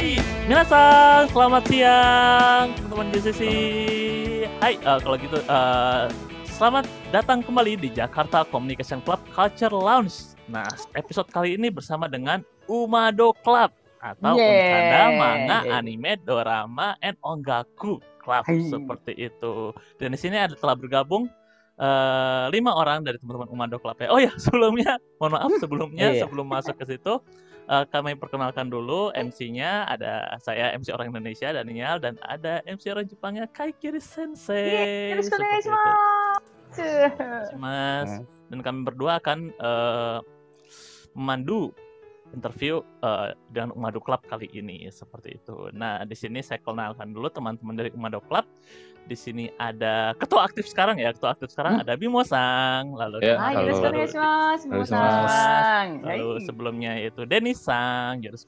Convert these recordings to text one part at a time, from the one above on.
Hai, minasan, selamat siang teman-teman JCC. Hai, kalau gitu selamat datang kembali di Jakarta Communication Club Culture Lounge. Nah, episode kali ini bersama dengan Umado Club atau Unsada Manga Anime Dorama and Ongaku Club seperti itu. Dan di sini telah bergabung 5 orang dari teman-teman Umado Club ya. Oh ya, sebelumnya mohon maaf sebelum masuk ke situ. Kami perkenalkan dulu MC-nya, ada saya MC orang Indonesia Daniel dan ada MC orang Jepangnya Kaikiri Sensei. Mas. Dan kami berdua akan memandu interview dengan Umado Club kali ini seperti itu. Nah, di sini saya kenalkan dulu teman-teman dari Umado Club. Di sini ada ketua aktif sekarang ya. Ketua aktif sekarang ada Bimo-sang. Lalu lalu sebelumnya itu Denis-sang. Terus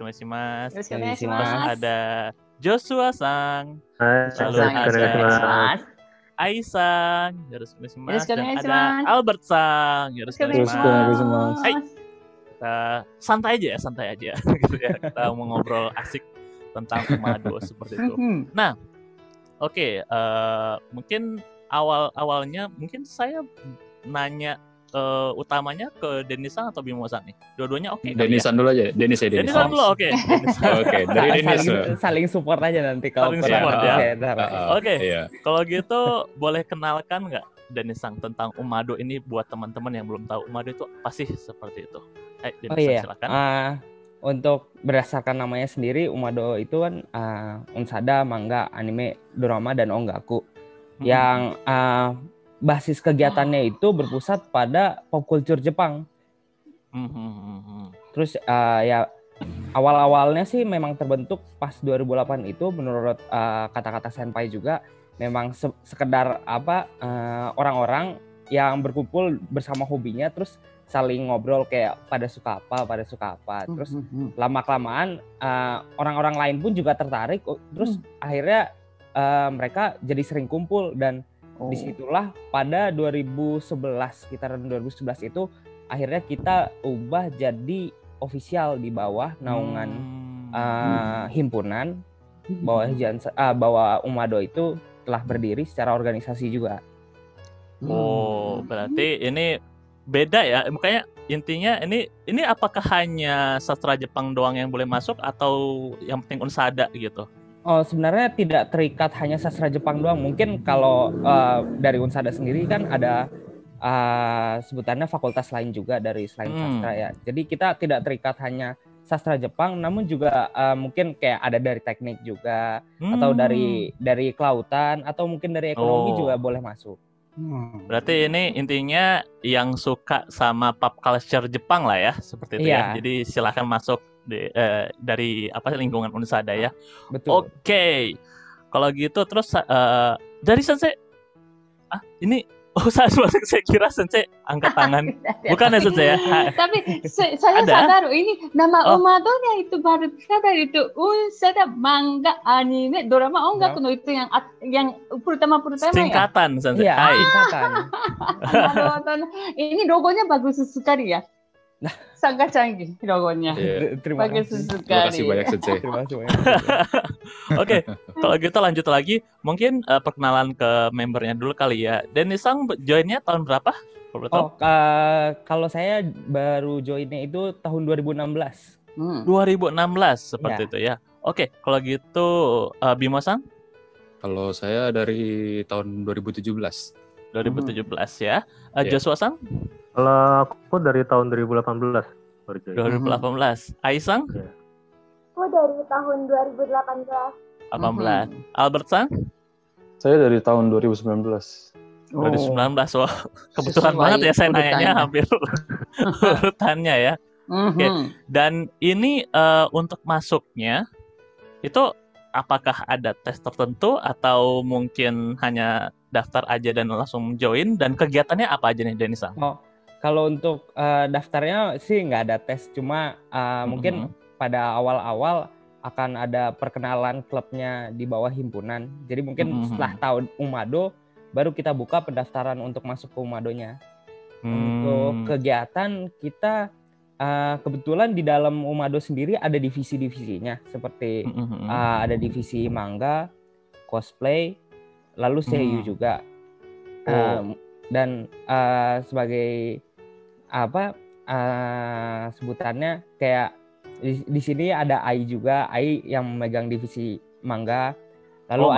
ada Joshua-sang. Lalu ada Ai-sang. Dan ada Albert-sang. Hai. Kita santai aja gitu ya. Kita mau ngobrol asik tentang Umado seperti itu. Nah, oke, mungkin awalnya mungkin saya nanya utamanya ke Denis-san atau Bimo-san nih. Dua-duanya oke. Denis-san dulu aja. Denis-san dulu oke. Oke, dari Denis. Saling support aja nanti kalau saling support ya. Oke. Iya. Kalau gitu boleh kenalkan nggak Denis-san tentang Umado ini buat teman-teman yang belum tahu Umado itu apa sih seperti itu? Denis-san, silakan. Untuk berdasarkan namanya sendiri, Umado itu kan unsada, manga, anime, drama, dan ongaku. Yang basis kegiatannya itu berpusat pada pop culture Jepang. Terus ya awal-awalnya sih memang terbentuk pas 2008 itu menurut kata-kata senpai juga memang sekedar orang-orang yang berkumpul bersama hobinya terus saling ngobrol kayak pada suka apa. Terus lama-kelamaan orang-orang lain pun juga tertarik. Terus akhirnya mereka jadi sering kumpul dan disitulah pada sekitaran 2011 itu akhirnya kita ubah jadi official di bawah naungan himpunan bawah Umado itu telah berdiri secara organisasi juga. Berarti ini beda ya, makanya intinya ini apakah hanya sastra Jepang doang yang boleh masuk atau yang penting unsada gitu? Sebenarnya tidak terikat hanya sastra Jepang doang. Mungkin kalau dari unsada sendiri kan ada sebutannya fakultas lain juga dari selain sastra ya. Jadi kita tidak terikat hanya sastra Jepang, namun juga mungkin kayak ada dari teknik juga atau dari kelautan atau mungkin dari ekonomi juga boleh masuk. Berarti ini intinya yang suka sama pop culture Jepang lah ya, seperti itu ya. Jadi silahkan masuk dari lingkungan unsada ya. Betul. Oke. Kalau gitu terus dari Sensei ini saya kira Sensei angkat tangan. Bukan ya Sensei ya? Tapi saya sadar ini nama Umado-nya itu baru sadar itu unsada manga anime drama ongaku no itu yang pertama singkatan Sensei. Iya, singkatan. Ini logonya bagus sekali ya. Sangat canggih logonya. Terima kasih banyak Sensei. Oke, kalau gitu lanjut lagi. Mungkin perkenalan ke membernya dulu kali ya. Denis-sang joinnya tahun berapa? Kalau saya baru joinnya itu tahun 2016. 2016 seperti itu ya. Oke, kalau gitu Bimo-sang? Kalau saya dari tahun 2017. 2017 ya. Joshua-sang? Kalau aku dari tahun 2018. 2018. Ai-sang? Aku dari tahun 2018. 18. Albert-sang? Saya dari tahun 2019. 2019. Wah, kebetulan banget ya saya nanyanya hampir urutannya ya. Oke. Dan ini untuk masuknya itu apakah ada tes tertentu atau mungkin hanya daftar aja dan langsung join, dan kegiatannya apa aja nih Denis-sang? Kalau untuk daftarnya sih nggak ada tes, cuma mungkin pada awal-awal akan ada perkenalan klubnya di bawah himpunan. Jadi mungkin setelah tahun Umado baru kita buka pendaftaran untuk masuk ke Umadonya. Untuk kegiatan kita kebetulan di dalam Umado sendiri ada divisi-divisinya seperti ada divisi manga, cosplay, lalu seiyu juga. Dan sebagai apa sebutannya kayak di sini ada Ai juga, Ai yang memegang divisi manga. Lalu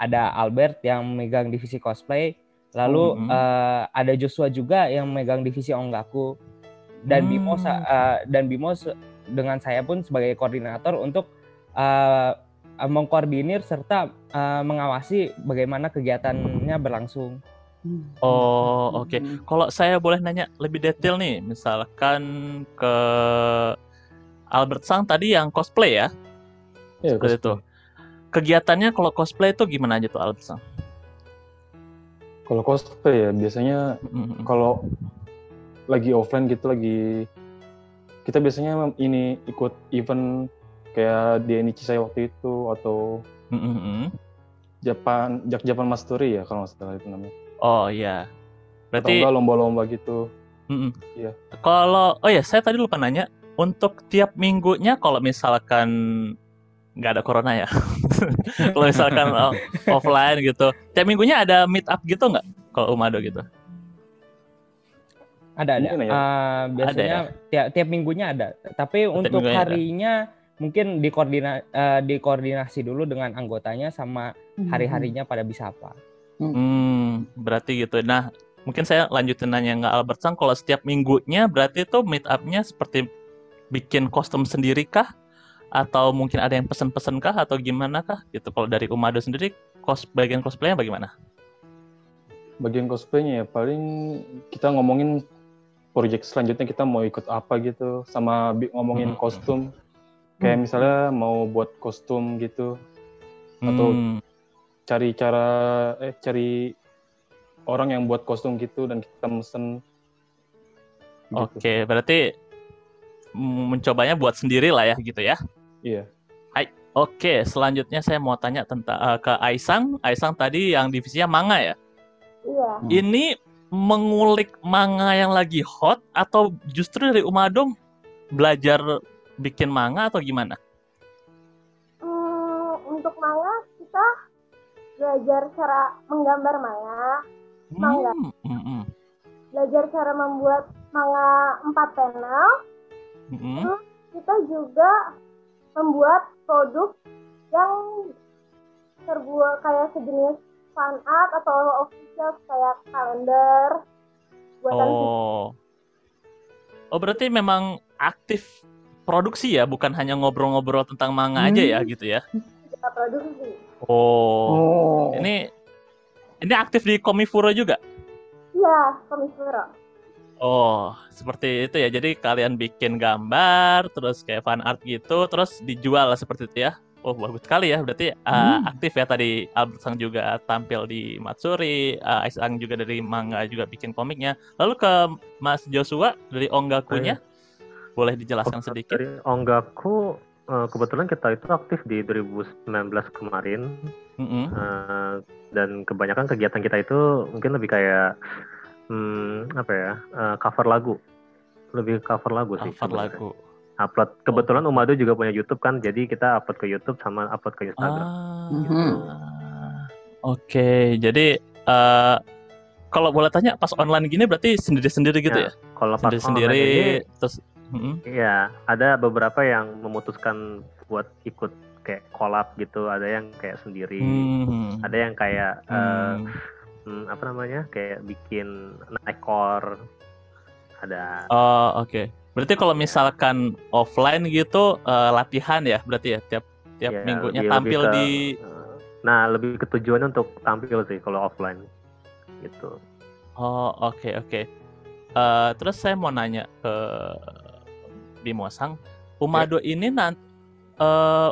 ada Albert yang memegang divisi cosplay. Lalu ada Joshua juga yang memegang divisi Ongaku. Dan Bimo dengan saya pun sebagai koordinator untuk mengkoordinir serta mengawasi bagaimana kegiatannya berlangsung. Oh, oke. Kalau saya boleh nanya lebih detail nih, misalkan ke Albert Sang tadi yang cosplay ya? Iya, seperti itu. Kegiatannya kalau cosplay itu gimana aja tuh Albert Sang? Kalau cosplay ya biasanya kalau lagi offline gitu kita biasanya ini ikut event kayak di NIC saya waktu itu atau Japan Mastery ya kalau nggak salah itu namanya. Oh iya. Berarti atau lomba-lomba gitu. Iya. Kalau saya tadi lupa nanya untuk tiap minggunya kalau misalkan nggak ada corona ya. Kalau misalkan offline gitu, tiap minggunya ada meet up gitu nggak kalau Umado gitu? Ada. Biasanya ada, ya? tiap minggunya ada. Tapi untuk harinya mungkin dikoordinasi dulu dengan anggotanya sama hari-harinya pada bisa apa. Berarti gitu. Nah, mungkin saya lanjutin nanya nggak Albert Sang, kalau setiap minggunya berarti itu meet up-nya seperti bikin kostum sendiri kah? Atau mungkin ada yang pesen-pesen kah? Atau gimana kah? Gitu. Kalau dari Umado sendiri, bagian cosplaynya bagaimana? Bagian cosplaynya ya paling kita ngomongin project selanjutnya kita mau ikut apa gitu, sama ngomongin kostum. Kayak misalnya mau buat kostum gitu, atau cari orang yang buat kostum gitu dan kita mesen. Gitu. Oke, berarti mencobanya buat sendiri lah ya gitu ya? Iya. Hai, oke. Selanjutnya saya mau tanya tentang ke Aisang. Aisang tadi yang divisinya manga ya? Iya. Ini mengulik manga yang lagi hot atau justru dari Umado belajar bikin manga atau gimana? Untuk manga kita belajar cara menggambar manga, belajar cara membuat manga 4 panel. Terus kita juga membuat produk yang terbuat kayak sejenis fan art atau official kayak kalender buatan berarti memang aktif produksi ya, bukan hanya ngobrol-ngobrol tentang manga aja ya gitu ya? Kita produksi. Ini aktif di Komifuro juga? Iya, Komifuro. Oh, seperti itu ya. Jadi kalian bikin gambar, terus kayak fan art gitu, terus dijual seperti itu ya? Oh, bagus sekali ya. Berarti aktif ya tadi. Albert Sang juga tampil di Matsuri, Aisang juga dari manga juga bikin komiknya. Lalu ke Mas Joshua dari Ongaku-nya, boleh dijelaskan sedikit? Dari Ongaku, kebetulan kita itu aktif di 2019 kemarin. Dan kebanyakan kegiatan kita itu mungkin lebih kayak cover lagu. Lebih cover lagu sih. Cover lagu. Upload. Kebetulan Umado juga punya YouTube kan, jadi kita upload ke YouTube sama upload ke Instagram. Gitu. Oke, jadi kalau boleh tanya pas online gini berarti sendiri-sendiri gitu ya? Kalau pas sendiri-sendiri ini, terus iya, ada beberapa yang memutuskan buat ikut kayak collab gitu, ada yang kayak sendiri, ada yang kayak kayak bikin ekor, ada. Oke. Berarti kalau misalkan offline gitu latihan ya, berarti ya tiap minggunya tampil di. Nah, lebih ke tujuannya untuk tampil sih kalau offline, gitu. Oke. Terus saya mau nanya ke Bimo Sang, Umado ini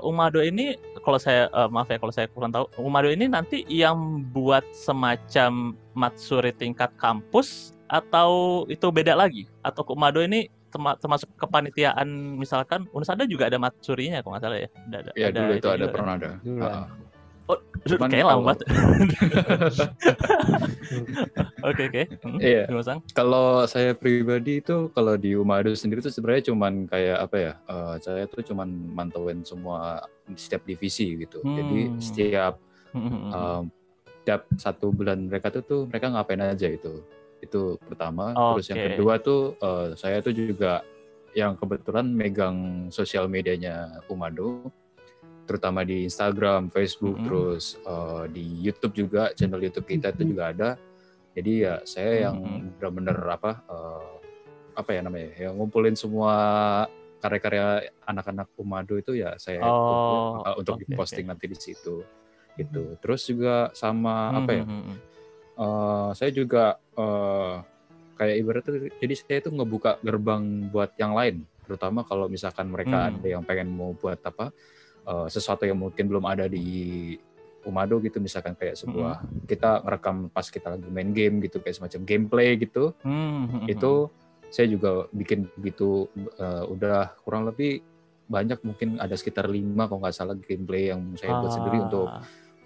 Umado ini kalau saya kalau saya kurang tahu, Umado ini nanti yang buat semacam Matsuri tingkat kampus atau itu beda lagi? Atau Umado ini termasuk kepanitiaan, misalkan Unsada juga ada Matsurinya kalau nggak salah ya? Dulu itu ada, pernah ada. Kayak lambat. Oke. Iya. Kalau saya pribadi itu kalau di Umado sendiri tuh sebenarnya cuman kayak apa ya? Saya tuh cuman mantauin semua setiap divisi gitu. Jadi setiap satu bulan mereka tuh mereka ngapain aja itu pertama. Terus yang kedua tuh saya tuh juga yang kebetulan megang sosial medianya Umado, terutama di Instagram, Facebook, terus di YouTube juga, channel YouTube kita itu juga ada. Jadi ya saya yang benar-benar apa ya namanya, yang ngumpulin semua karya-karya anak-anak Umado itu ya saya kumpulin untuk diposting nanti di situ gitu. Terus juga sama apa ya, saya juga kayak ibaratnya, jadi saya itu ngebuka gerbang buat yang lain, terutama kalau misalkan mereka ada yang pengen mau buat apa, sesuatu yang mungkin belum ada di Umado gitu, misalkan kayak sebuah kita ngerekam pas kita lagi main game gitu, kayak semacam gameplay gitu, itu saya juga bikin begitu, udah kurang lebih banyak, mungkin ada sekitar 5 kalau nggak salah gameplay yang saya buat sendiri untuk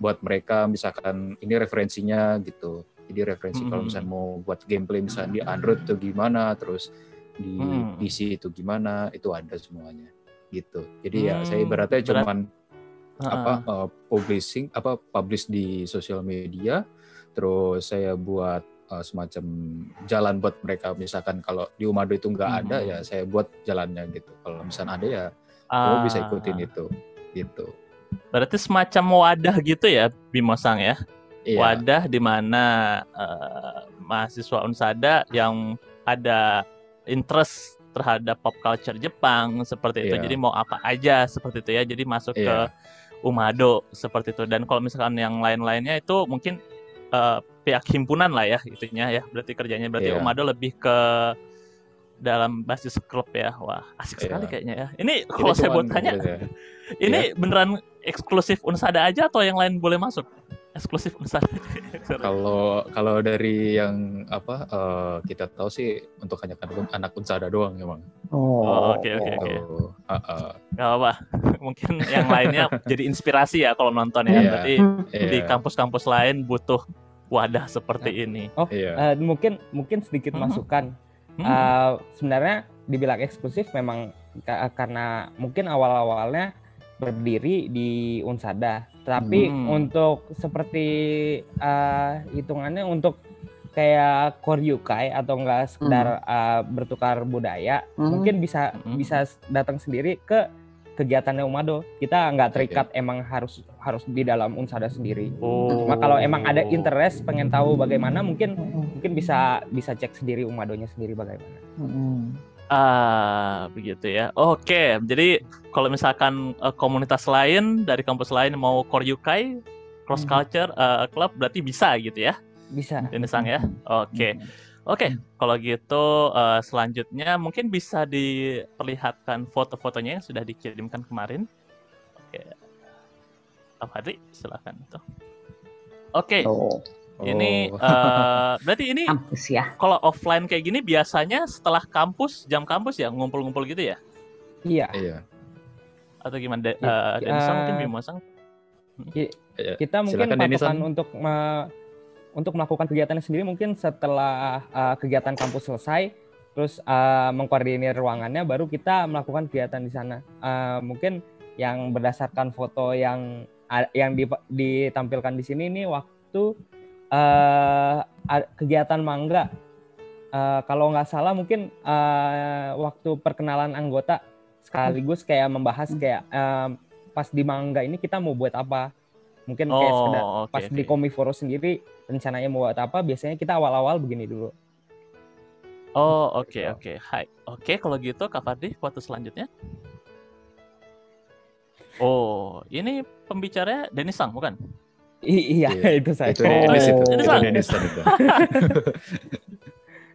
buat mereka, misalkan ini referensinya gitu. Jadi referensi kalau misalnya mau buat gameplay misalnya di Android itu gimana, terus di PC itu gimana, itu ada semuanya gitu. Jadi ya saya ibaratnya cuman publish di sosial media, terus saya buat semacam jalan buat mereka. Misalkan kalau di Umado itu nggak ada, ya saya buat jalannya gitu. Kalau misalnya ada ya lo bisa ikutin itu gitu. Berarti semacam wadah gitu ya, Bimo-san ya? Iya. Wadah di mana mahasiswa Unsada yang ada interest terhadap pop culture Jepang seperti itu. Jadi mau apa aja seperti itu ya. Jadi masuk ke Umado seperti itu. Dan kalau misalkan yang lain-lainnya itu mungkin pihak himpunan lah ya itunya ya. Berarti kerjanya Umado lebih ke dalam basis klub ya. Wah, asik sekali kayaknya ya. Ini kalau saya buat tanya, ini beneran eksklusif Unsada aja atau yang lain boleh masuk? Eksklusif Unsada. Kalau dari yang kita tahu sih untuk hanya anak Unsada doang emang. Oke. Gak apa, mungkin yang lainnya jadi inspirasi ya kalau nonton ya. Berarti di kampus-kampus lain butuh wadah seperti ini. Mungkin sedikit masukan. Sebenarnya dibilang eksklusif memang karena mungkin awal-awalnya berdiri di Unsada. Tapi untuk seperti hitungannya untuk kayak koryukai atau enggak sekedar bertukar budaya, mungkin bisa datang sendiri ke kegiatannya Umado. Kita nggak terikat emang harus di dalam Unsada sendiri. Cuma kalau emang ada interest pengen tahu bagaimana, mungkin bisa cek sendiri Umadonya sendiri bagaimana. Begitu ya. Oke, jadi kalau misalkan komunitas lain dari kampus lain mau koryukai cross culture club berarti bisa gitu ya? Bisa. Denisang ya. Oke. Kalau gitu selanjutnya mungkin bisa diperlihatkan foto-fotonya yang sudah dikirimkan kemarin. Oke. Fadli, silakan itu. Oke. Ini berarti ini kampus ya. Kalau offline kayak gini biasanya setelah kampus, jam kampus ya ngumpul-ngumpul gitu ya? Iya. Atau gimana? Denisang mungkin Bimo-san? Kita mungkin patokan untuk melakukan kegiatannya sendiri mungkin setelah kegiatan kampus selesai, terus mengkoordinir ruangannya, baru kita melakukan kegiatan di sana. Mungkin yang berdasarkan foto yang ditampilkan di sini ini waktu kegiatan mangga, kalau nggak salah mungkin waktu perkenalan anggota sekaligus kayak membahas kayak pas di mangga ini kita mau buat apa, mungkin kayak sekedar pas di Komiforo sendiri rencananya mau buat apa, biasanya kita awal-awal begini dulu. Oke. Hai. Oke, kalau gitu Kak Fadli, foto selanjutnya. Ini pembicaranya Denisang bukan? Iya, itu saya. Itu Denisang itu.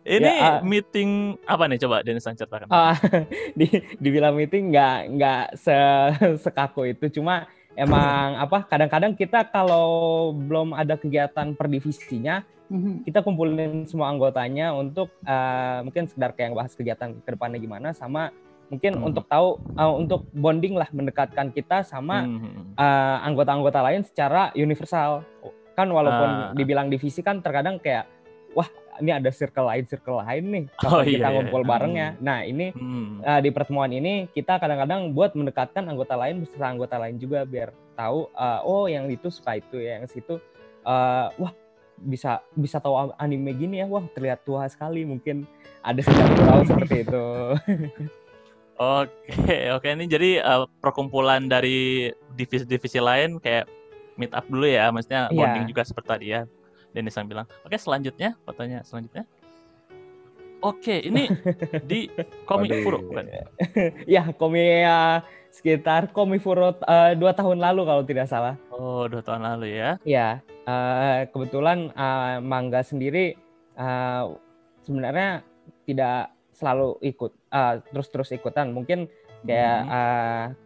Ini meeting apa nih, coba Denisang ceritakan. Dibilang meeting nggak sekaku itu, cuma emang kadang-kadang kita kalau belum ada kegiatan per divisinya, kita kumpulin semua anggotanya untuk mungkin sekedar kayak bahas kegiatan ke depannya gimana, sama mungkin untuk tahu untuk bonding lah, mendekatkan kita sama anggota-anggota lain secara universal. Kan walaupun dibilang divisi kan terkadang kayak wah ini ada circle lain nih, kita ngumpul barengnya. Nah ini di pertemuan ini kita kadang-kadang buat mendekatkan anggota lain beserta anggota lain juga biar tahu, oh yang itu suka itu ya, yang situ wah bisa tahu anime gini ya, wah terlihat tua sekali, mungkin ada sedang tahu seperti itu. Oke, ini jadi perkumpulan dari divisi-divisi lain kayak meet up dulu ya, maksudnya bonding juga seperti tadi ya Denis yang bilang. Oke, selanjutnya fotonya selanjutnya. Oke, ini di Komifuro bukan? Ya, sekitar Komifuro 2 tahun lalu kalau tidak salah. Oh, 2 tahun lalu ya? Ya, kebetulan manga sendiri sebenarnya tidak selalu ikut terus ikutan, mungkin kayak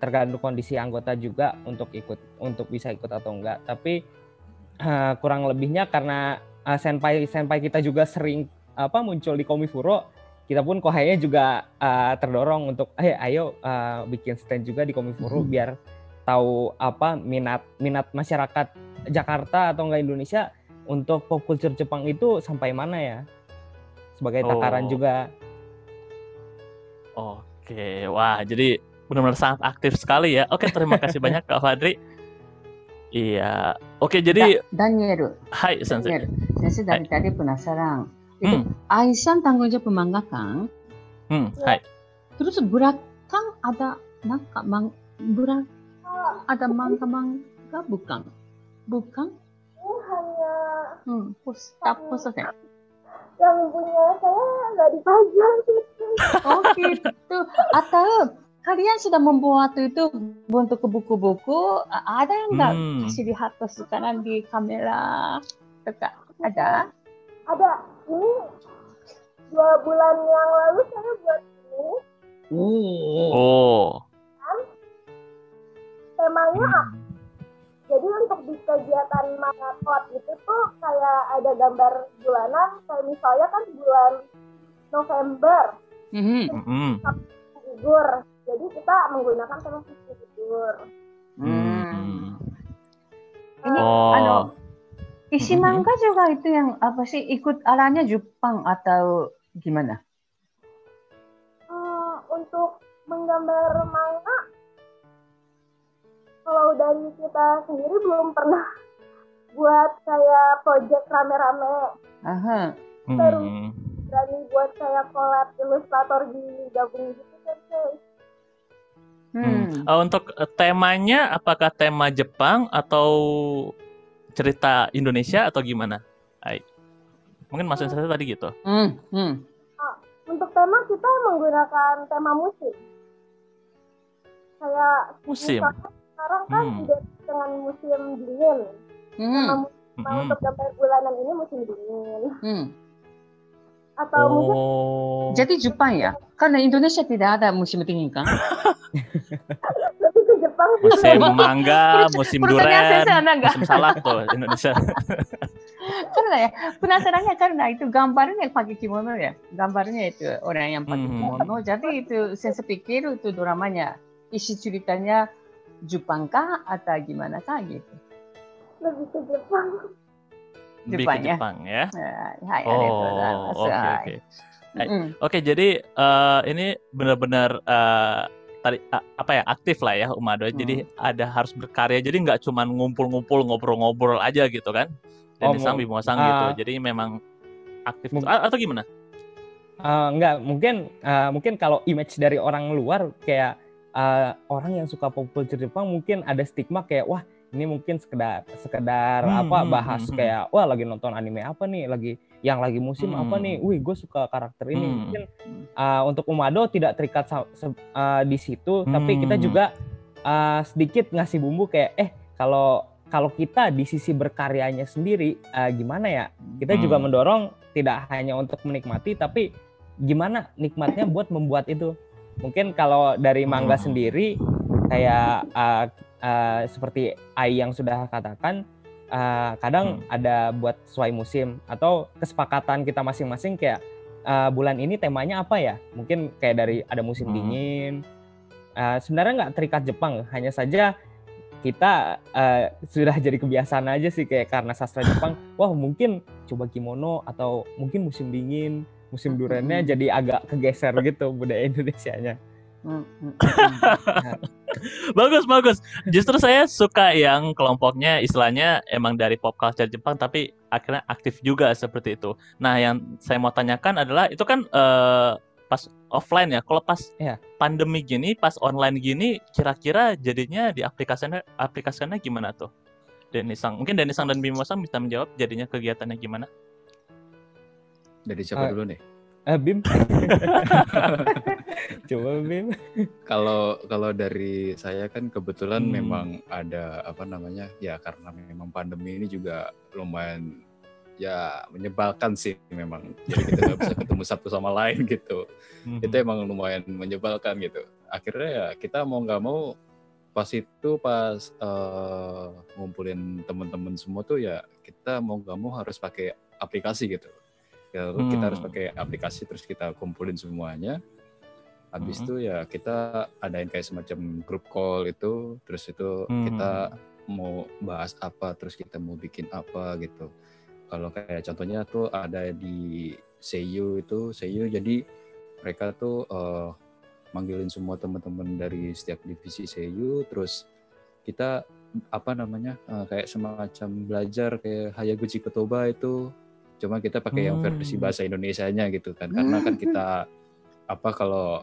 tergantung kondisi anggota juga untuk bisa ikut atau enggak, tapi kurang lebihnya karena senpai kita juga sering muncul di Komifuro, kita pun kohainya juga terdorong untuk ayo bikin stand juga di Komifuro biar tahu minat masyarakat Jakarta atau enggak Indonesia untuk pop culture Jepang itu sampai mana ya, sebagai takaran juga. Oke, wah jadi benar-benar sangat aktif sekali ya. Oke, terima kasih banyak Kak Fadri. Iya, oke jadi Daniel. Hai Sensei. Sensei dari tadi penasaran. Itu Aisan tanggung jawab pemangga kan? Hai. Terus belakang ada ada manga bukan? Bukan? Ini hanya poster. Yang punya saya nggak dipajang gitu. Oh gitu. Atau kalian sudah membuat itu bentuk buku-buku? Ada yang nggak kasih lihat sekarang di kamera? Dekat. Ada? Ada. Ini 2 bulan yang lalu saya buat ini. Temanya jadi untuk di kegiatan maraton itu tuh kayak ada gambar bulanan, kayak misalnya kan bulan November gugur, jadi kita menggunakan tema gugur. Ini isi manga juga itu yang apa sih, ikut arahnya Jepang atau gimana? Untuk menggambar manga, kalau dari kita sendiri belum pernah buat kayak project rame-rame. Baru berani buat kayak collab ilustrator digabung gitu kan. Untuk temanya apakah tema Jepang atau cerita Indonesia atau gimana? Mungkin maksud saya tadi gitu. Untuk tema kita menggunakan tema musim. Kayak musim. Sekarang kan dengan musim dingin. Untuk gambar bulanan ini musim dingin. Atau mungkin jadi Jepang ya? Karena Indonesia tidak ada musim dingin kan? Lebih ke Jepang. Musim mangga, musim durian, musim salak tuh Indonesia. Karena ya penasarannya karena itu gambarnya pakai kimono ya. Gambarnya itu orang yang pakai kimono. Jadi itu saya pikir itu dramanya, isi ceritanya Jepang kah atau gimana kah gitu? Lebih ke Jepang. Jepang ya? Oke, jadi ini benar-benar tadi aktif lah ya Umado. Jadi harus berkarya. Jadi nggak cuma ngumpul-ngumpul ngobrol-ngobrol aja gitu kan? Dan Bimo Sang gitu. Jadi memang aktif atau gimana? Enggak, mungkin kalau image dari orang luar kayak orang yang suka pop culture Jepang mungkin ada stigma kayak wah ini mungkin sekedar bahas kayak wah lagi nonton anime apa nih, lagi musim apa nih, gue suka karakter ini. Mungkin untuk Umado tidak terikat di situ, tapi kita juga sedikit ngasih bumbu kayak kalau kita di sisi berkaryanya sendiri gimana ya, kita juga mendorong tidak hanya untuk menikmati tapi gimana nikmatnya buat membuat itu. Mungkin kalau dari manga sendiri kayak seperti Ai yang sudah katakan, kadang ada buat sesuai musim atau kesepakatan kita masing-masing kayak bulan ini temanya apa ya, mungkin kayak dari ada musim dingin, sebenarnya nggak terikat Jepang, hanya saja kita sudah jadi kebiasaan aja sih kayak karena sastra Jepang, wah mungkin coba kimono atau mungkin musim dingin, musim duriannya jadi agak kegeser gitu budaya Indonesianya. Bagus. Justru saya suka yang kelompoknya istilahnya emang dari pop culture Jepang tapi akhirnya aktif juga seperti itu. Nah, yang saya mau tanyakan adalah itu kan pas offline ya. Kalau pas pandemi gini, pas online gini, kira-kira jadinya diaplikasikannya gimana tuh? Denisang dan Bimo-san bisa menjawab jadinya kegiatannya gimana? Dari siapa dulu nih? Bim. Coba Bim. Kalau dari saya kan kebetulan memang ada ya karena memang pandemi ini juga lumayan ya menyebalkan sih memang. Jadi kita nggak bisa ketemu satu sama lain gitu. Itu emang lumayan menyebalkan gitu. Akhirnya ya kita mau nggak mau pas ngumpulin teman-teman semua tuh ya kita mau nggak mau harus pakai aplikasi gitu. Kita harus pakai aplikasi terus kita kumpulin semuanya. Habis itu ya kita adain kayak semacam group call itu, terus itu kita mau bahas apa, terus kita mau bikin apa gitu. Kalau kayak contohnya tuh ada di Seiyu jadi mereka tuh manggilin semua teman-teman dari setiap divisi Seiyu, terus kita kayak semacam belajar kayak Hayaguchi Kotoba itu. Cuma kita pakai yang versi bahasa Indonesianya gitu kan, karena kan kita kalau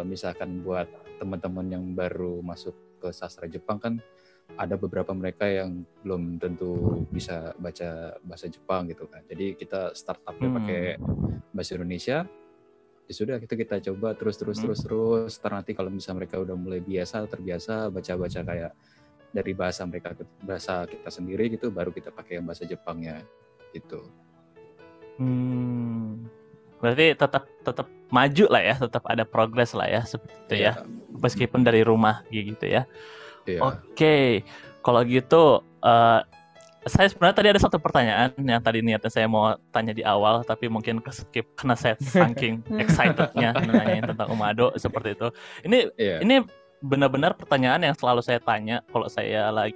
misalkan buat teman-teman yang baru masuk ke sastra Jepang kan ada beberapa mereka yang belum tentu bisa baca bahasa Jepang gitu kan, jadi kita startupnya pakai bahasa Indonesia. Ya sudah kita coba terus nanti kalau misalnya mereka udah mulai terbiasa baca kayak dari bahasa kita sendiri gitu, baru kita pakai yang bahasa Jepangnya. Itu. Berarti tetap maju lah ya, tetap ada progres lah ya seperti itu ya. Meskipun dari rumah gitu ya. Oke. Kalau gitu saya sebenarnya tadi ada satu pertanyaan yang tadi niatnya saya mau tanya di awal tapi mungkin ke-skip karena saya saking excitednya nanyain tentang Umado seperti itu. Ini benar-benar pertanyaan yang selalu saya tanya kalau saya lagi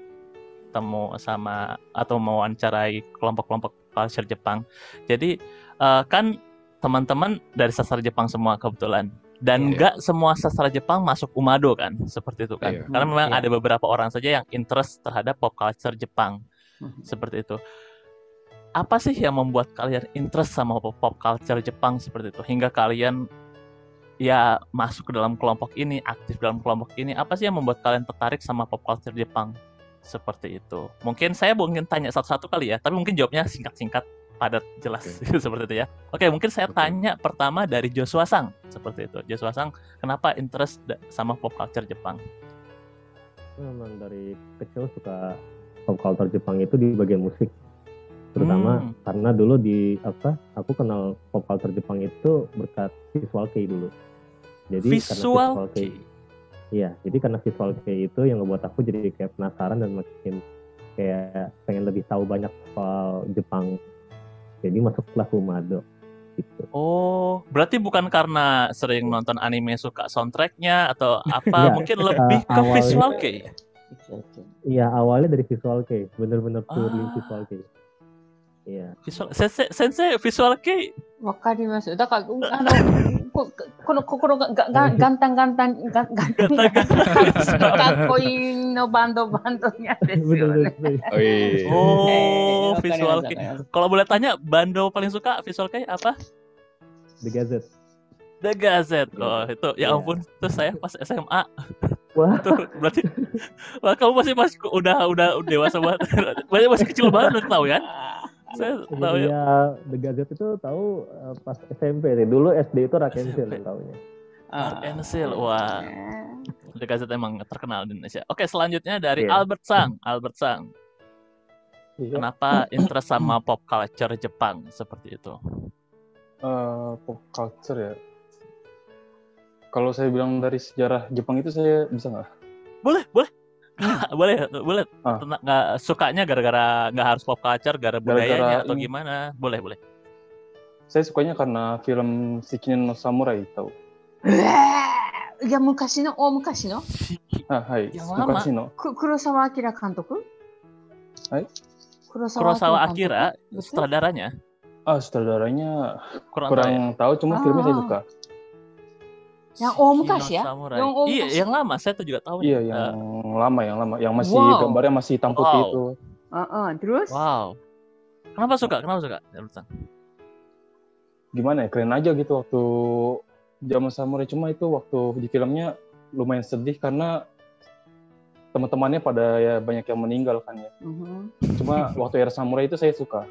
ketemu sama atau mewawancarai kelompok-kelompok culture Jepang. Jadi kan teman-teman dari sastra Jepang semua kebetulan. Dan nggak semua sastra Jepang masuk Umado kan, seperti itu kan. Karena memang ada beberapa orang saja yang interest terhadap pop culture Jepang. Seperti itu. Apa sih yang membuat kalian interest sama pop culture Jepang seperti itu? Hingga kalian ya masuk ke dalam kelompok ini, aktif dalam kelompok ini. Apa sih yang membuat kalian tertarik sama pop culture Jepang? Seperti itu. Mungkin saya tanya satu-satu kali ya, tapi mungkin jawabnya singkat-singkat, padat, jelas seperti itu ya. Oke, mungkin saya tanya pertama dari Joshua Sang, seperti itu. Joshua Sang, kenapa interest sama pop culture Jepang? Memang dari kecil suka pop culture Jepang itu di bagian musik, terutama karena dulu aku kenal pop culture Jepang itu berkat Visual Kei dulu. Jadi Visual Kei. Iya, jadi karena Visual Kei itu yang ngebuat aku jadi kayak penasaran dan makin kayak pengen lebih tahu banyak soal Jepang. Jadi masuklah Umado gitu. Oh, berarti bukan karena sering nonton anime suka soundtracknya atau apa? Mungkin lebih ke Visual Kei. Iya, awalnya dari Visual Kei, bener-bener purely Visual Kei. Iya. Sensei Visual Kei. Wakarimasu. だからこの心が元旦かっこいいのバンドにあるんですよね。Oh, Visual Kei. Kalau boleh tanya, bando paling suka Visual Kei apa? The Gazette. The Gazette. Oh, itu ya ampun, terus saya pas SMA. Wah. Itu berarti kamu masih udah dewasa banget. Masih kecil banget tahu ya. Saya tahu ya. The Gazette itu tahu pas SMP nih. Dulu SD itu Rakensil yang tahunya. Rakensil, wah. The Gazette emang terkenal di Indonesia. Oke, selanjutnya dari Albert Sang. Kenapa interest sama pop culture Jepang seperti itu? Pop culture ya. Kalau saya bilang dari sejarah Jepang itu saya bisa nggak? Boleh. boleh. Nggak sukanya gara-gara nggak harus pop culture, gara budayanya atau gimana? Boleh. Saya sukanya karena film Shikinen no Samurai, tahu? Ya, mukashi no. Hai. Yang lama. Kurosawa Akira Kantoku? Hai. Kurosawa Akira, sutradaranya? Sutradaranya kurang tahu, cuma filmnya saya suka. Yang Omukashi ya? Iya, yang lama. Saya tuh juga tahu. Iya, yang lama. Yang masih gambarnya masih hitam putih itu. Terus? Wow. Kenapa suka? Gimana ya, keren aja gitu waktu zaman samurai. Cuma itu waktu di filmnya lumayan sedih karena teman-temannya pada ya banyak yang meninggal kan ya. Cuma waktu era samurai itu saya suka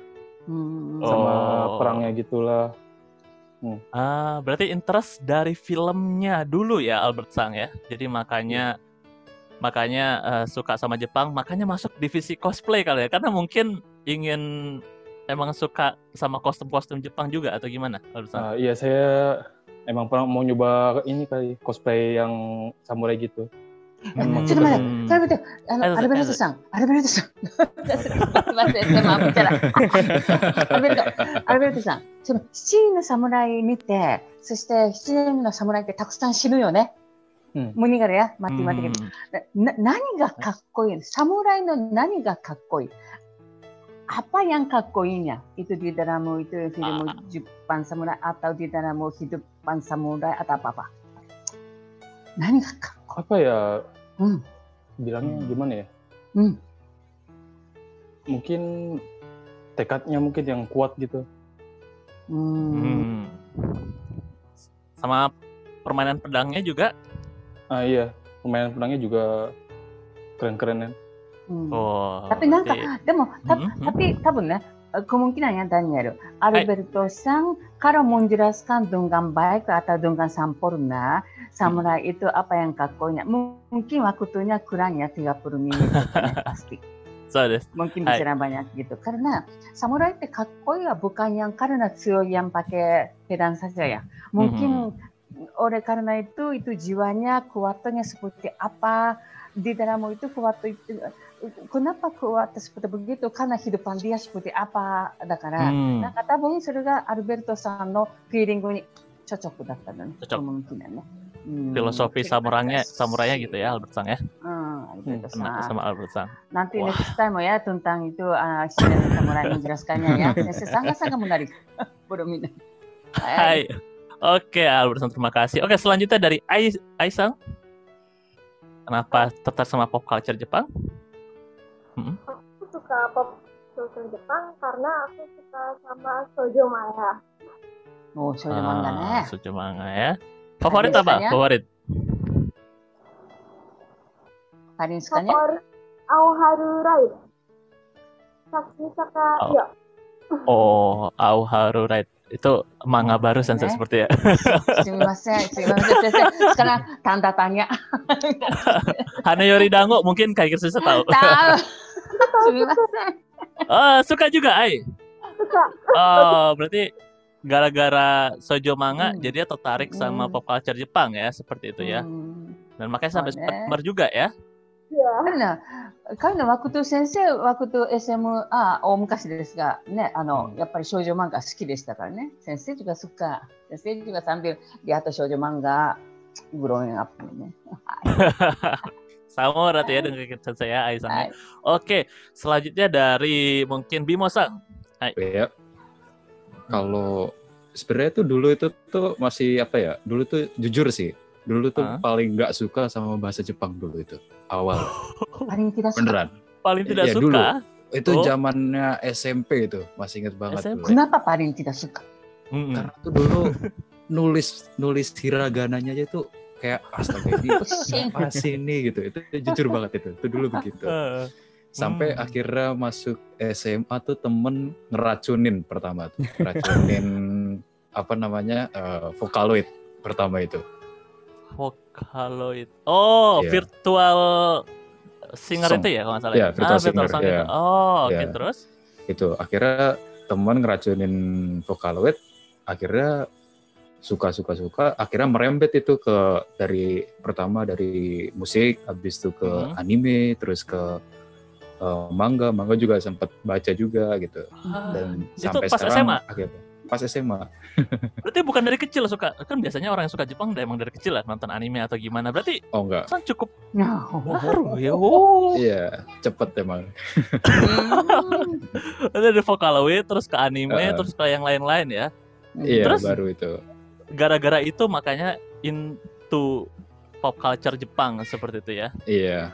sama perangnya gitulah. Berarti interest dari filmnya dulu ya Albert Sang ya. Jadi makanya suka sama Jepang, makanya masuk divisi cosplay kali ya. Karena mungkin ingin emang suka sama kostum-kostum Jepang juga atau gimana Albert Sang? Iya, saya emang pernah mau nyoba ini kali cosplay yang samurai gitu. ちょっと待って、アルベルトさん。すみません、アルベルトさん、その7人の侍見て、そして7人の侍ってたくさん死ぬよね。Meninggal ya, mati-mati gitu. Nani ga kakkoi? Samurai no nani ga kakkoi? Apa yang kakkoinya? Itu di dalam itu film Jepang Samurai atau di dalam Hidupan Samurai atau apa-apa? Nani ga kakkoi? Apa ya? Bilangnya gimana ya? Mungkin tekadnya mungkin yang kuat gitu. Sama permainan pedangnya juga? Iya, permainan pedangnya juga keren-keren ya. Tapi tabun ya, kemungkinan yang Daniel, Alberto Sang kalau menjelaskan dengan baik atau dengan sempurna samurai itu apa yang kakkoinya, mungkin waktunya kurang ya 30 menit pasti. Mungkin bicara banyak gitu. Karena samurai itu kakkoi ya bukan yang karena tsuyo yang pakai pedang saja ya. Mungkin oleh karena itu jiwanya kuatnya seperti apa di dalam itu kuat itu. Kenapa kuat seperti begitu? Karena hidupan dia seperti apa. Dakara, tabung sudah Alberto Sang no feeling ni cocok daったのね. Kemungkinan ya. Filosofi samurainya gitu ya Albert Sang ya. Sama Albert Sang. Nanti next time ya tentang itu samurai menjelaskannya ya. Sangat-sangat menarik. Bodoh minat. Hai. Oke Albert Sang, terima kasih. Oke, selanjutnya dari Ai Sang. Kenapa tertarik sama pop culture Jepang? Aku suka pop culture Jepang karena aku suka sama shoujo manga. Shoujo manga nih. Shoujo manga ya. Favorit apa? Favorit? Paling sukanya? Aoharu Ride. Sakisaka Yo. Aoharu Ride. Itu manga baru Sensei seperti ya. Sumimasen. Sekarang tanda tanya. Hanayori Dango mungkin kayak gitu tahu. Tahu. Sumimasen. Suka juga, Ai. Suka. Berarti gara-gara shoujo manga jadi tertarik sama pop culture Jepang ya, seperti itu ya. Dan makanya sampai sempat juga ya. Iya. Karena waktu sensei waktu SMA 大昔ですがね、やっぱり少女漫画好きでしたからね。先生 juga suka. Sensei juga sambil lihat shoujo manga growing up nih. Sama berarti ya dengan sensei ya, Ai Sang. Oke, selanjutnya dari mungkin Bimo Sang. Iya. Kalau sebenarnya tuh dulu itu tuh masih apa ya? Dulu tuh jujur sih. Dulu tuh paling nggak suka sama bahasa Jepang dulu itu awal. Paling tidak suka. Beneran. Paling tidak suka. Dulu. Itu zamannya SMP itu, masih inget banget. Dulu. Kenapa paling tidak suka? Karena tuh dulu nulis hiragananya aja tuh kayak astaga ini apa sih ini gitu. Itu jujur banget itu. Itu dulu begitu. Sampai akhirnya masuk SMA tuh temen ngeracunin pertama tuh. Ngeracunin apa namanya Vocaloid pertama itu. Vocaloid. Virtual singer song. Itu ya kalau nggak salah. Iya, virtual singer. Ya. Oke, terus? Itu akhirnya teman ngeracunin Vocaloid, akhirnya suka. Akhirnya merembet itu ke pertama dari musik, habis itu ke anime, terus ke manga juga sempat baca juga gitu. Dan itu sampai pas sekarang SMA? akhirnya. pas SMA. Berarti bukan dari kecil suka, kan biasanya orang yang suka Jepang udah emang dari kecil lah nonton anime atau gimana. Berarti enggak. Kan cukup baru ya. Iya, cepet emang. Dari Vocaloid terus ke anime terus ke yang lain-lain ya. Iya, terus, baru itu. Gara-gara itu makanya into pop culture Jepang seperti itu ya. Iya,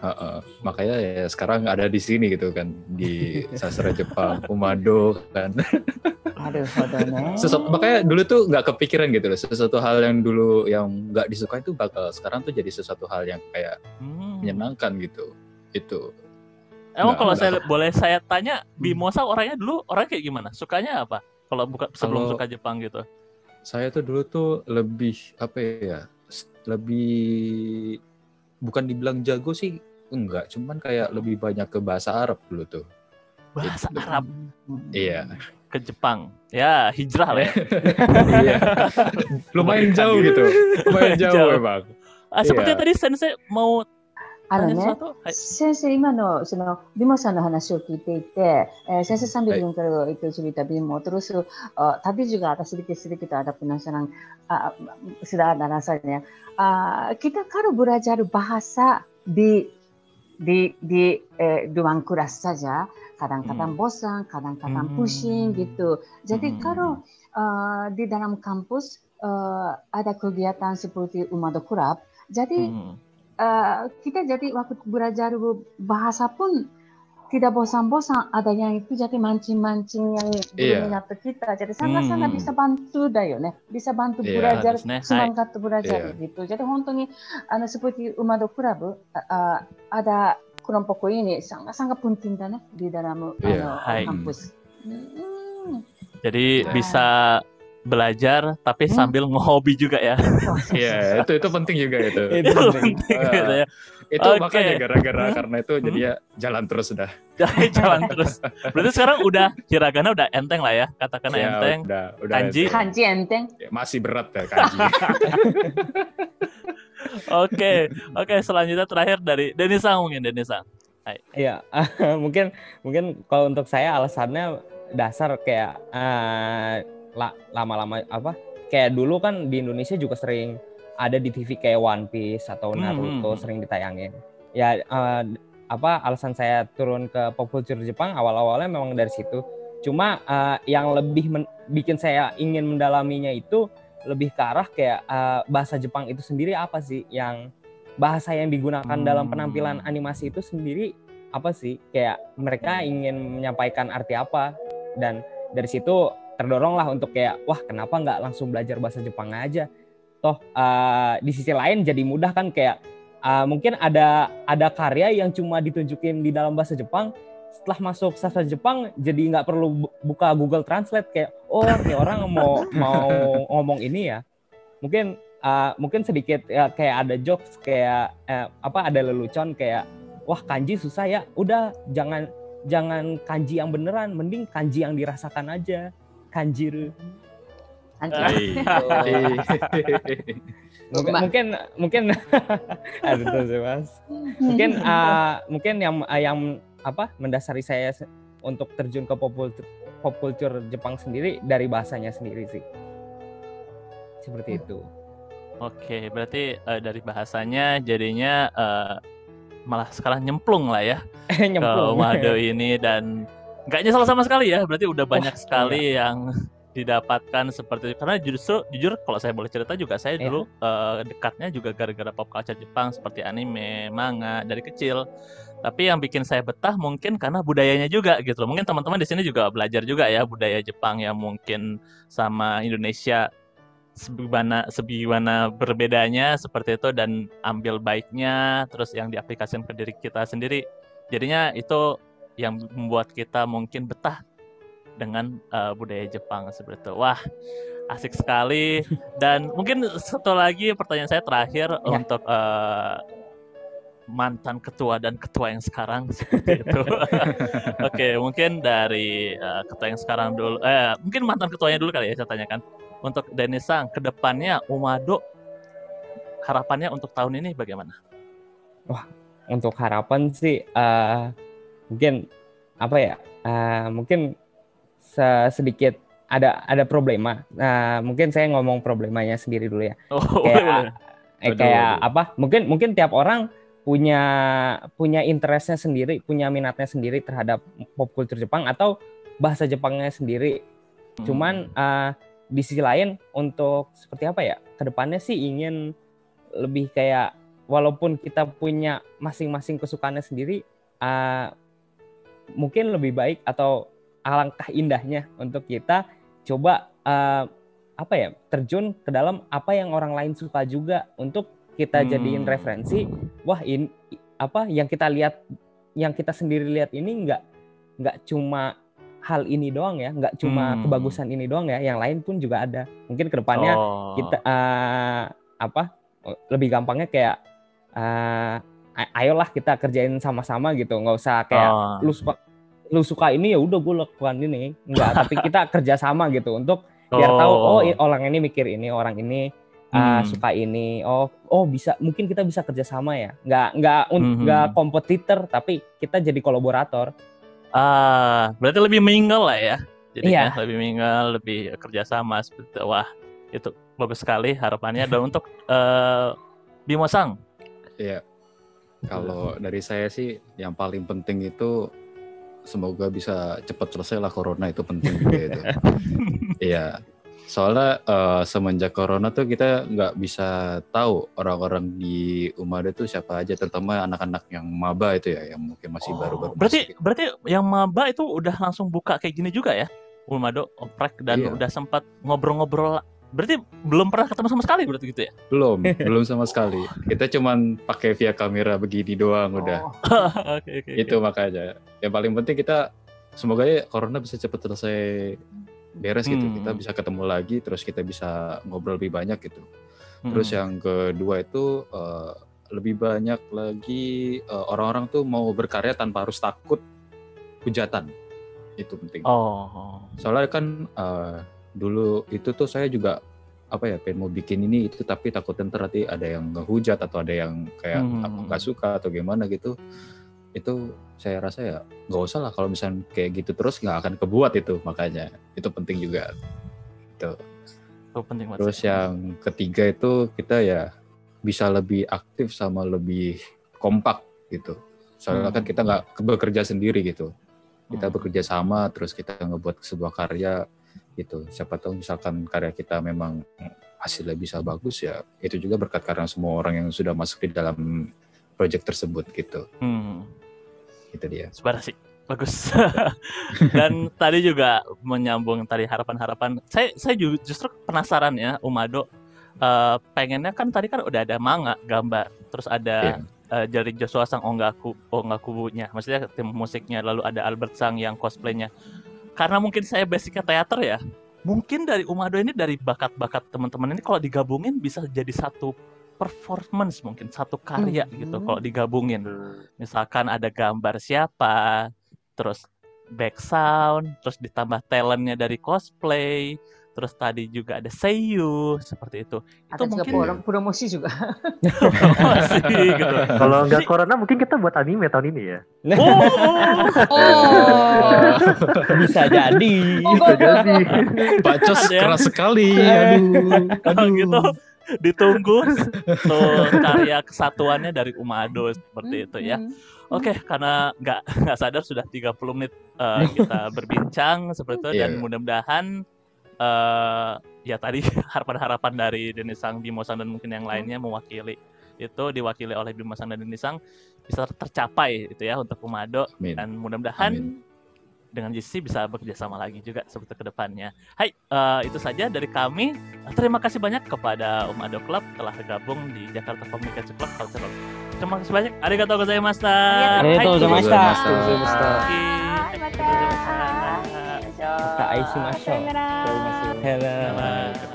makanya ya sekarang ada di sini gitu kan, di sastra Jepang, Umado kan. Aduh, makanya dulu tuh nggak kepikiran gitu loh, sesuatu hal yang dulu yang nggak disukai itu bakal sekarang tuh jadi sesuatu hal yang kayak menyenangkan gitu. Itu. Emang kalau boleh saya tanya, Bimosa orangnya dulu kayak gimana? Sukanya apa? Kalau sebelum suka Jepang gitu. Saya tuh dulu tuh lebih apa ya? Lebih bukan dibilang jago sih, enggak, cuman kayak lebih banyak ke bahasa Arab dulu tuh. Bahasa Arab. Iya. Ke Jepang. Ya, hijrah lah ya. Iya. Lumayan jauh gitu. Lumayan jauh memang. Seperti tadi Sensei mau 先生、今のそのビモさんの話を聞いていて、先生sambil kalau itu cerita Bimo, terus tadi juga ada sedikit ada penasaran, sudah ada rasanya. Kita kalau belajar bahasa di ruang kelas saja, kadang-kadang bosan, kadang-kadang pusing gitu. Jadi kalau di dalam kampus ada kegiatan seperti Umado Club, jadi kita jadi waktu belajar bahasa pun tidak bosan-bosan, ada yang itu jadi mancing-mancing yang berminat kita, jadi sangat-sangat bisa bantu bisa bantu belajar, semangat belajar gitu. Jadi本当にseperti Umado Club ada kelompok ini sangat-sangat penting di dalam kampus. Jadi bisa belajar tapi sambil ngehobi juga ya. Iya, itu penting juga itu. Itu penting gitu ya. Itu makanya gara-gara karena itu jadinya jalan terus sudah. Jalan terus. Berarti sekarang udah hiragana udah enteng lah ya, katakan ya, enteng. Udah kanji enteng. Ya, masih berat ya kanji. Oke, selanjutnya terakhir dari Denisa mungkin Denisa. Iya, mungkin kalau untuk saya alasannya dasar kayak lama-lama kayak dulu kan di Indonesia juga sering ada di TV kayak One Piece atau Naruto sering ditayangin. Ya alasan saya turun ke pop culture Jepang awal-awalnya memang dari situ. Cuma yang lebih bikin saya ingin mendalaminya itu lebih ke arah kayak bahasa Jepang itu sendiri apa sih, yang bahasa yang digunakan dalam penampilan animasi itu sendiri apa sih, kayak mereka ingin menyampaikan arti apa, dan dari situ terdorong lah untuk kayak wah kenapa nggak langsung belajar bahasa Jepang aja, toh di sisi lain jadi mudah kan, kayak mungkin ada karya yang cuma ditunjukin di dalam bahasa Jepang, setelah masuk sastra Jepang jadi nggak perlu buka Google Translate, kayak oh ini orang mau ngomong ini ya, mungkin sedikit ya, kayak ada jokes kayak ada lelucon kayak wah kanji susah ya, udah jangan kanji yang beneran, mending kanji yang dirasakan aja. Kanjiru. Mungkin aduh sih Mas. Mungkin yang mendasari saya untuk terjun ke pop culture Jepang sendiri dari bahasanya sendiri sih. Seperti itu. Oke, berarti dari bahasanya jadinya malah sekarang nyemplung lah ya. Nyemplung. Ke Umado ini, dan nggak nyesel sama sekali ya, berarti udah banyak sekali yang didapatkan seperti itu. Karena jujur kalau saya boleh cerita juga, saya dulu dekatnya juga gara-gara pop culture Jepang seperti anime, manga dari kecil. Tapi yang bikin saya betah mungkin karena budayanya juga gitu loh. Mungkin teman-teman di sini juga belajar juga ya budaya Jepang yang mungkin sama Indonesia sebagaimana berbedanya seperti itu, dan ambil baiknya terus yang diaplikasikan ke diri kita sendiri. Jadinya itu yang membuat kita mungkin betah dengan budaya Jepang seperti itu. Wah, asik sekali. Dan mungkin satu lagi pertanyaan saya terakhir untuk mantan ketua dan ketua yang sekarang seperti itu. Oke, mungkin dari ketua yang sekarang dulu, mungkin mantan ketuanya dulu kali ya saya tanyakan. Untuk Denisa, ke depannya Umado harapannya untuk tahun ini bagaimana? Wah, untuk harapan sih mungkin mungkin sedikit ada problema. Nah, mungkin saya ngomong problemanya sendiri dulu ya. Kayak apa? Mungkin tiap orang punya interestnya sendiri, punya minatnya sendiri terhadap pop culture Jepang atau bahasa Jepangnya sendiri. Cuman di sisi lain untuk seperti apa ya? Kedepannya sih ingin lebih kayak walaupun kita punya masing-masing kesukaannya sendiri, mungkin lebih baik atau alangkah indahnya untuk kita coba terjun ke dalam apa yang orang lain suka juga untuk kita jadiin referensi. Wah, ini apa yang kita lihat, yang kita sendiri lihat ini nggak cuma hal ini doang ya, nggak cuma kebagusan ini doang ya, yang lain pun juga ada. Mungkin kedepannya kita lebih gampangnya kayak ayolah kita kerjain sama-sama gitu, nggak usah kayak lu suka ini ya udah gue lakukan ini, enggak. Tapi kita kerjasama gitu untuk biar tahu orang ini mikir ini, orang ini suka ini, bisa, mungkin kita bisa kerjasama ya, nggak kompetitor tapi kita jadi kolaborator. Berarti lebih mingle lah ya, jadinya lebih mingle, lebih kerjasama seperti itu. Wah, itu bagus sekali harapannya. Dan untuk Bimo-san, iya, kalau dari saya sih yang paling penting itu semoga bisa cepat selesai lah corona, itu penting juga itu. Iya, soalnya semenjak corona tuh kita nggak bisa tahu orang-orang di Umado tuh siapa aja, terutama anak-anak yang maba itu ya, yang mungkin masih baru-baru. Berarti yang maba itu udah langsung buka kayak gini juga ya, Umado oprek, dan udah sempat ngobrol-ngobrol. Berarti belum pernah ketemu sama sekali berarti gitu ya? Belum sama sekali. Kita cuman pakai via kamera begini doang udah. Okay. Itu makanya. Yang paling penting kita semoga ya corona bisa cepat selesai beres gitu. Kita bisa ketemu lagi, terus kita bisa ngobrol lebih banyak gitu. Terus yang kedua itu lebih banyak lagi orang-orang tuh mau berkarya tanpa harus takut hujatan. Itu penting. Soalnya kan dulu itu tuh saya juga pengen mau bikin ini itu, tapi takutnya ntar nanti ada yang ngehujat atau ada yang kayak aku nggak suka atau gimana gitu. Itu saya rasa ya nggak usah lah, kalau misalnya kayak gitu terus nggak akan kebuat itu, makanya itu penting juga. Itu penting. Terus yang ketiga itu kita ya bisa lebih aktif sama lebih kompak gitu. Soalnya kan kita nggak bekerja sendiri gitu, kita bekerja sama, terus kita ngebuat sebuah karya gitu. Siapa tahu misalkan karya kita memang hasilnya bisa bagus ya, itu juga berkat karena semua orang yang sudah masuk di dalam proyek tersebut gitu. Itu dia. Sebarasi. Bagus. Dan tadi juga menyambung tadi harapan-harapan. Saya justru penasaran ya, Umado. Pengennya kan tadi kan udah ada manga gambar, terus ada dari Joshua Sang Ongakubunya, maksudnya tim musiknya, lalu ada Albert Sang yang cosplaynya. Karena mungkin saya basicnya teater ya, mungkin dari Umado ini, dari bakat-bakat teman-teman ini kalau digabungin bisa jadi satu performance, mungkin satu karya gitu kalau digabungin. Misalkan ada gambar siapa, terus back sound, terus ditambah talentnya dari cosplay, terus tadi juga ada seiyu seperti itu. Ada itu juga mungkin promosi juga. Promosi gitu. Kalau nggak corona mungkin kita buat anime tahun ini ya. Bisa jadi. Bacos keras sekali. Aduh. Gitu. Ditunggu tuh karya kesatuannya dari Umado seperti itu ya. Oke, karena nggak sadar sudah 30 menit kita berbincang seperti itu, dan mudah-mudahan ya tadi harapan-harapan dari Denisang, Bimo-san, dan mungkin yang lainnya diwakili oleh Bimo-san dan Denisang bisa tercapai itu ya untuk Umado. Dan mudah-mudahan dengan JCC bisa bekerja sama lagi juga seperti ke depannya. Hai, itu saja dari kami. Terima kasih banyak kepada Umado Club telah gabung di Jakarta Komunikasi Club Cultural. Terima kasih banyak. Arigatou gozaimashita. Arigatou gozaimashita. Mata. Kita aishimashou. Sayonara. Sayonara.